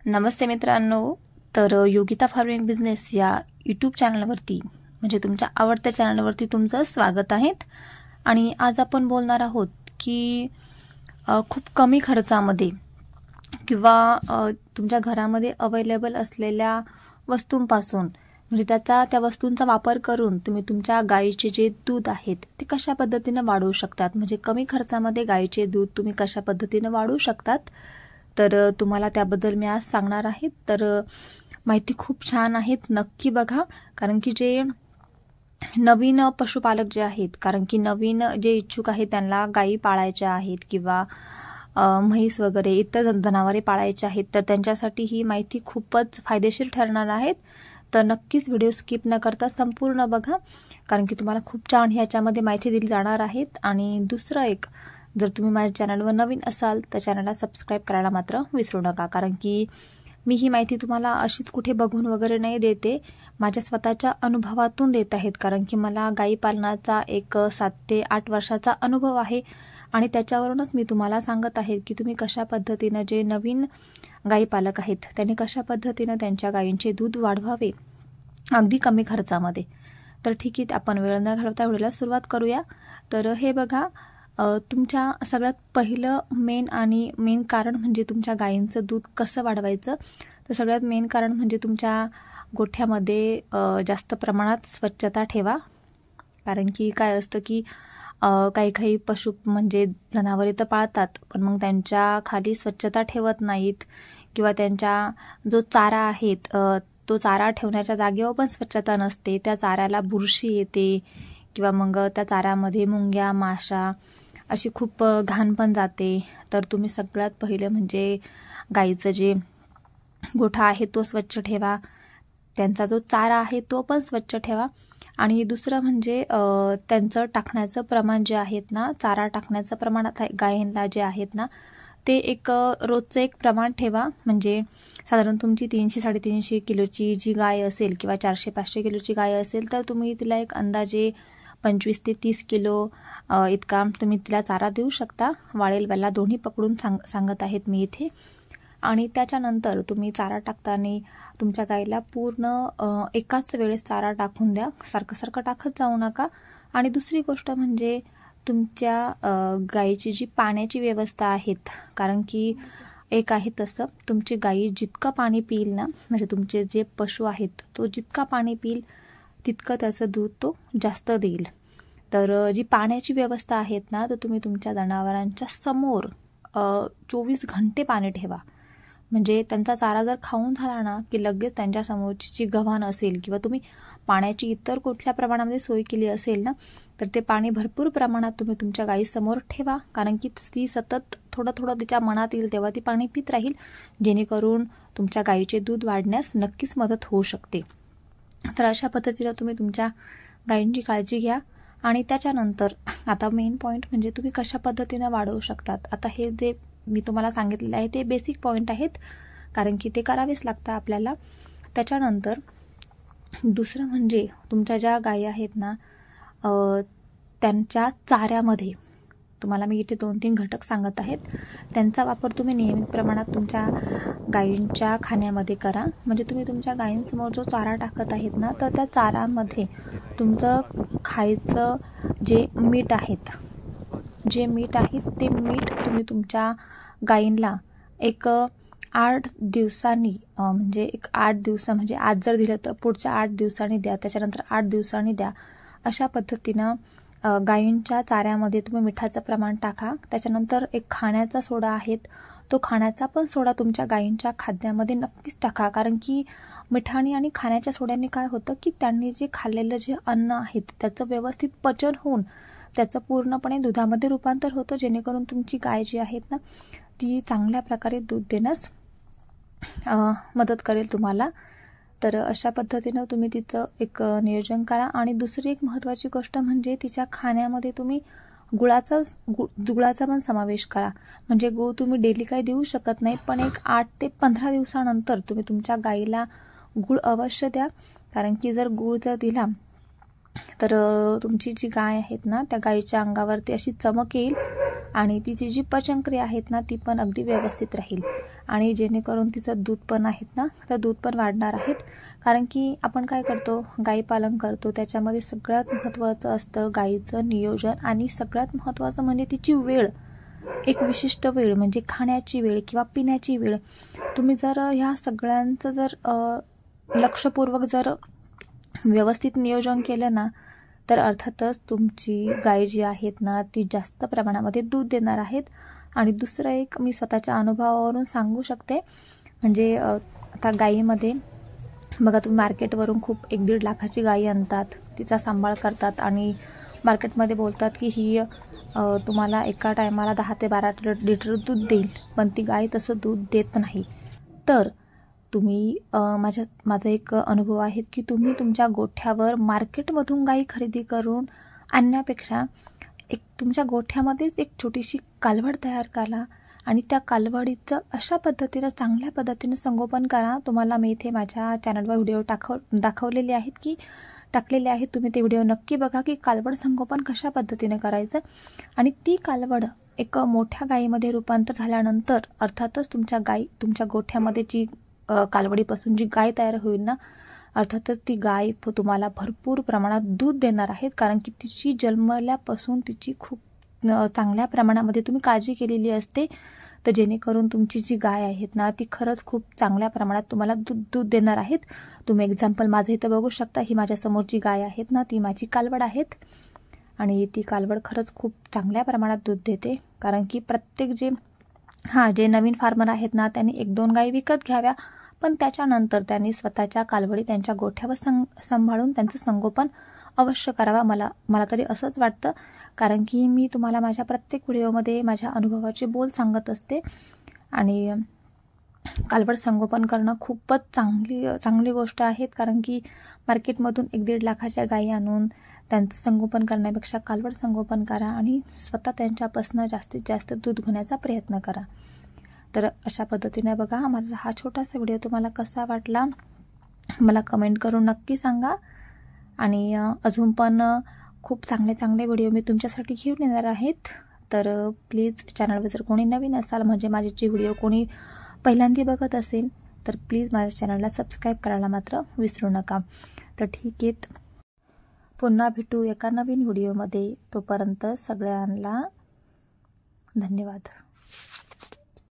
नमस्ते मित्रांनो. तर Yogita farming business या यूट्यूब चॅनलवरती म्हणजे तुमच्या आवडत्या चॅनलवरती तुमचं स्वागत आहे. आणि आज आपण बोलणार आहोत की खूप कमी खर्चामध्ये किंवा तुमच्या घरामध्ये अवेलेबल असलेल्या वस्तूंपासून म्हणजे त्या वस्तूंचा वापर करून तुम्ही तुमच्या गाईचे जे दूध आहेत ते कशा पद्धतीने वाढवू शकतात. म्हणजे कमी खर्चामध्ये गाईचे दूध तुम्ही कशा पद्धतीने वाढवू शकतात, तर तुम्हाला त्याबद्दल मी आज सांगणार आहे. तर माहिती खूप छान आहेत, नक्की बघा. कारण की जे नवीन पशुपालक जे आहेत, कारण की नवीन जे इच्छुक आहेत त्यांना गायी पाळायच्या आहेत किंवा म्हैस वगैरे इतर जनावरे पाळायचे आहेत, तर त्यांच्यासाठी ही माहिती खूपच फायदेशीर ठरणार आहेत. तर नक्कीच व्हिडिओ स्किप न करता संपूर्ण बघा, कारण की तुम्हाला खूप छान ह्याच्यामध्ये माहिती दिली जाणार आहेत. आणि दुसरं एक, जर तुम्ही माझ्या चॅनलवर नवीन असाल तर चॅनलला सबस्क्राईब करायला मात्र विसरू नका. कारण की मी ही माहिती तुम्हाला अशीच कुठे बघून वगैरे नाही देते, माझ्या स्वतःच्या अनुभवातून देत आहेत. कारण की मला गाई पालनाचा एक 7 ते 8 वर्षाचा अनुभव आहे आणि त्याच्यावरूनच मी तुम्हाला सांगत आहे की तुम्ही कशा पद्धतीनं जे नवीन गाई पालक आहेत त्यांनी कशा पद्धतीनं त्यांच्या गायींचे दूध वाढवावे अगदी कमी खर्चामध्ये. तर ठीक आहे, आपण वेळ न घालवता व्हिडिओला सुरुवात करूया. तर हे बघा, तुमच्या सगळ्यात पहिलं मेन कारण म्हणजे तुमच्या गायींचं दूध कसं वाढवायचं. तर सगळ्यात मेन कारण म्हणजे तुमच्या गोठ्यामध्ये जास्त प्रमाणात स्वच्छता ठेवा. कारण की काय असतं की काही पशु म्हणजे जनावरे तर पाळतात, पण मग त्यांच्या खाली स्वच्छता ठेवत नाहीत किंवा त्यांच्या जो चारा आहेत तो चारा ठेवण्याच्या जागेवर पण स्वच्छता नसते. त्या चाऱ्याला बुरशी येते किंवा मग त्या चाऱ्यामध्ये मुंग्या, माशा अशी खूप घाण पण जाते. तर तुम्ही सगळ्यात पहिलं म्हणजे गाईचं जे गोठा आहे तो स्वच्छ ठेवा, त्यांचा जो चारा आहे तो पण स्वच्छ ठेवा. आणि दुसरं म्हणजे त्यांचं टाकण्याचं प्रमाण जे आहेत ना, चारा टाकण्याचं प्रमाण गायींना जे आहेत ना ते एक रोजचं एक प्रमाण ठेवा. म्हणजे साधारण तुमची 300-350 किलोची जी गाय असेल किंवा 400-500 किलोची गाय असेल तर तुम्ही तिला एक अंदाजे 25 ते 30 किलो इतका तुम्ही तिला चारा देऊ शकता. वाळेल वेला दोन्ही पकडून सांगत आहेत मी इथे. आणि त्याच्यानंतर तुम्ही चारा टाकताना तुमच्या गायीला पूर्ण एकाच वेळेस चारा टाकून द्या, सारखं टाकत जाऊ नका. आणि दुसरी गोष्ट म्हणजे तुमच्या गायीची जी पाण्याची व्यवस्था आहेत, कारण की एक आहे तसं, तुमची गायी जितकं पाणी पिईल ना, म्हणजे तुमचे जे पशु आहेत तो जितका पाणी पिईल तितकं त्याचं दूध तो जास्त देईल. तर जी पाण्याची व्यवस्था आहेत ना, तर तुम्ही तुमच्या जनावरांच्या समोर 24 घंटे पाणी ठेवा. म्हणजे त्यांचा चारा जर खाऊन झाला ना की लगेच त्यांच्यासमोरची जी गव्हाण असेल किंवा तुम्ही पाण्याची इतर कुठल्या प्रमाणामध्ये सोय केली असेल ना, तर ते पाणी भरपूर प्रमाणात तुम्ही तुमच्या गायीसमोर ठेवा. कारण की ती सतत थोडं तिच्या मनात येईल तेव्हा ती पाणी पित राहील, जेणेकरून तुमच्या गायीचे दूध वाढण्यास नक्कीच मदत होऊ शकते. तर अशा पद्धतीनं तुम्ही तुमच्या गायींची काळजी घ्या. आणि त्याच्यानंतर आता मेन पॉईंट म्हणजे तुम्ही कशा पद्धतीनं वाढवू शकतात. आता हे जे मी तुम्हाला सांगितलेलं आहे ते बेसिक पॉईंट आहेत, कारण की ते करावेच लागतं आपल्याला. त्याच्यानंतर दुसरं म्हणजे तुमच्या ज्या गायी आहेत ना, त्यांच्या चाऱ्यामध्ये तुम्हाला मी इथे 2-3 घटक सांगत आहेत, त्यांचा वापर तुम्ही नियमित प्रमाणात तुमच्या गायींच्या खाण्यामध्ये करा. म्हणजे तुम्ही तुमच्या गायींसमोर जो चारा टाकत आहेत ना, तर त्या चाऱ्यामध्ये तुमचं खायचं जे मीठ आहे ते मीठ तुम्ही तुमच्या गायींना एक 8 दिवसांनी म्हणजे एक 8 दिवस म्हणजे आज जर दिलं तर पुढच्या 8 दिवसांनी द्या, त्याच्यानंतर 8 दिवसांनी द्या. अशा पद्धतीनं गायींच्या चाऱ्यामध्ये तुम्ही मिठाचं प्रमाण टाका. त्याच्यानंतर एक खाण्याचा सोडा आहे, तो खाण्याचा पण सोडा तुमच्या गायींच्या खाद्यामध्ये नक्कीच टाका. कारण की मिठाने आणि खाण्याच्या सोड्याने काय होतं की त्यांनी जे खाल्लेलं जे अन्न आहे त्याचं व्यवस्थित पचन होऊन त्याचं पूर्णपणे दुधामध्ये रूपांतर होतं, जेणेकरून तुमची गाय जी आहेत ना ती चांगल्या प्रकारे दूध देण्यास मदत करेल तुम्हाला. तर अशा पद्धतीनं तुम्ही तिचं एक नियोजन करा. आणि दुसरी एक महत्त्वाची गोष्ट म्हणजे तिच्या खाण्यामध्ये तुम्ही गुळाचा पण समावेश करा. म्हणजे गूळ तुम्ही डेली काही देऊ शकत नाही, पण एक 8 ते 15 दिवसानंतर तुम्ही तुमच्या गाईला गूळ अवश्य द्या. कारण की जर गूळ जर दिला तर तुमची जी गाय आहेत ना त्या गायीच्या अंगावरती अशी चमक येईल आणि तिची जी पचनक्रिया आहेत ना ती पण अगदी व्यवस्थित राहील. आणि जेणेकरून तिचं दूध पण आहेत ना, तर दूध पण वाढणार आहेत. कारण की आपण काय करतो, गाई पालन करतो, त्याच्यामध्ये सगळ्यात महत्त्वाचं असतं गाईचं नियोजन आणि सगळ्यात महत्त्वाचं म्हणजे तिची वेळ. एक विशिष्ट वेळ म्हणजे खाण्याची वेळ किंवा पिण्याची वेळ. तुम्ही जर ह्या सगळ्यांचं जर लक्षपूर्वक जर व्यवस्थित नियोजन केलं ना, तर अर्थातच तुमची गाय जी आहेत ना, ती जास्त प्रमाणामध्ये दूध देणार आहेत. आणि दुसरं एक मी स्वतःच्या अनुभवावरून सांगू शकते, म्हणजे आता गाईमध्ये बघा, तुम्ही मार्केटवरून खूप 1-1.5 लाखाची गाई आणतात, तिचा सांभाळ करतात आणि मार्केटमध्ये बोलतात की ही तुम्हाला एका टायमाला 10 ते 12 लिटर दूध देईल, पण ती गाय तसं दूध देत नाही. तर तुम्ही माझा एक अनुभव आहे की तुम्ही तुमच्या गोठ्यावर मार्केटमधून गाई खरेदी करून आणण्यापेक्षा एक तुमच्या गोठ्यामध्येच एक छोटीशी कालवड तयार करा आणि त्या कालवडीचं अशा पद्धतीनं चांगल्या पद्धतीनं संगोपन करा. तुम्हाला मी इथे माझ्या चॅनलवर व्हिडिओ दाखवलेले आहेत की टाकलेले आहेत, तुम्ही ते व्हिडिओ नक्की बघा की कालवड संगोपन कशा पद्धतीने करायचं. आणि ती कालवड एक मोठ्या गायीमध्ये रूपांतर झाल्यानंतर अर्थातच तुमच्या गोठ्यामध्ये जी कालवडीपासून जी गाय तयार होईल ना, अर्थातच ती गाय तुम्हाला भरपूर प्रमाणात दूध देणार आहेत. कारण की तिची जन्मल्यापासून तिची खूप चांगल्या प्रमाणामध्ये तुम्ही काळजी केलेली असते. तर जेणेकरून तुमची जी गाय आहेत ना, ती खरंच खूप चांगल्या प्रमाणात तुम्हाला दूध देणार आहेत. तुम्ही एक्झाम्पल माझं इथं बघू शकता, ही माझ्यासमोरची गाय आहेत ना, ती माझी कालवड आहेत. आणि ती कालवड खरंच खूप चांगल्या प्रमाणात दूध देते. कारण की प्रत्येक जे नवीन फार्मर आहेत ना, त्यांनी 1-2 गायी विकत घ्याव्या, पण त्याच्यानंतर त्यांनी स्वतःच्या कालवडी त्यांच्या गोठ्यावर सांभाळून त्यांचं संगोपन अवश्य करावा. मला तरी असंच वाटतं. कारण की मी तुम्हाला माझ्या प्रत्येक व्हिडिओमध्ये माझ्या अनुभवाचे बोल सांगत असते. आणि कालवड संगोपन करणं खूपच चांगली गोष्ट आहे. कारण की मार्केटमधून 1-1.5 लाखाच्या गायी आणून त्यांचं संगोपन करण्यापेक्षा कालवड संगोपन करा आणि स्वतः त्यांच्यापासून जास्तीत जास्त दूध घेण्याचा प्रयत्न करा. तर अशा पद्धतीने बघा, माझा हा छोटासा व्हिडिओ तुम्हाला कसा वाटला मला कमेंट करून नक्की सांगा. आणि अजून पण खूप चांगले व्हिडिओ मी तुमच्यासाठी घेऊन येणार आहेत. तर प्लीज चॅनलवर जर कोणी नवीन असाल, म्हणजे माझे जे व्हिडिओ कोणी पहिल्यांदा बघत असेल, तर प्लीज माझ्या चॅनलला सबस्क्राईब करायला मात्र विसरू नका. तर ठीक आहे, पुन्हा भेटू एका नवीन व्हिडिओमध्ये. तोपर्यंत सगळ्यांना धन्यवाद.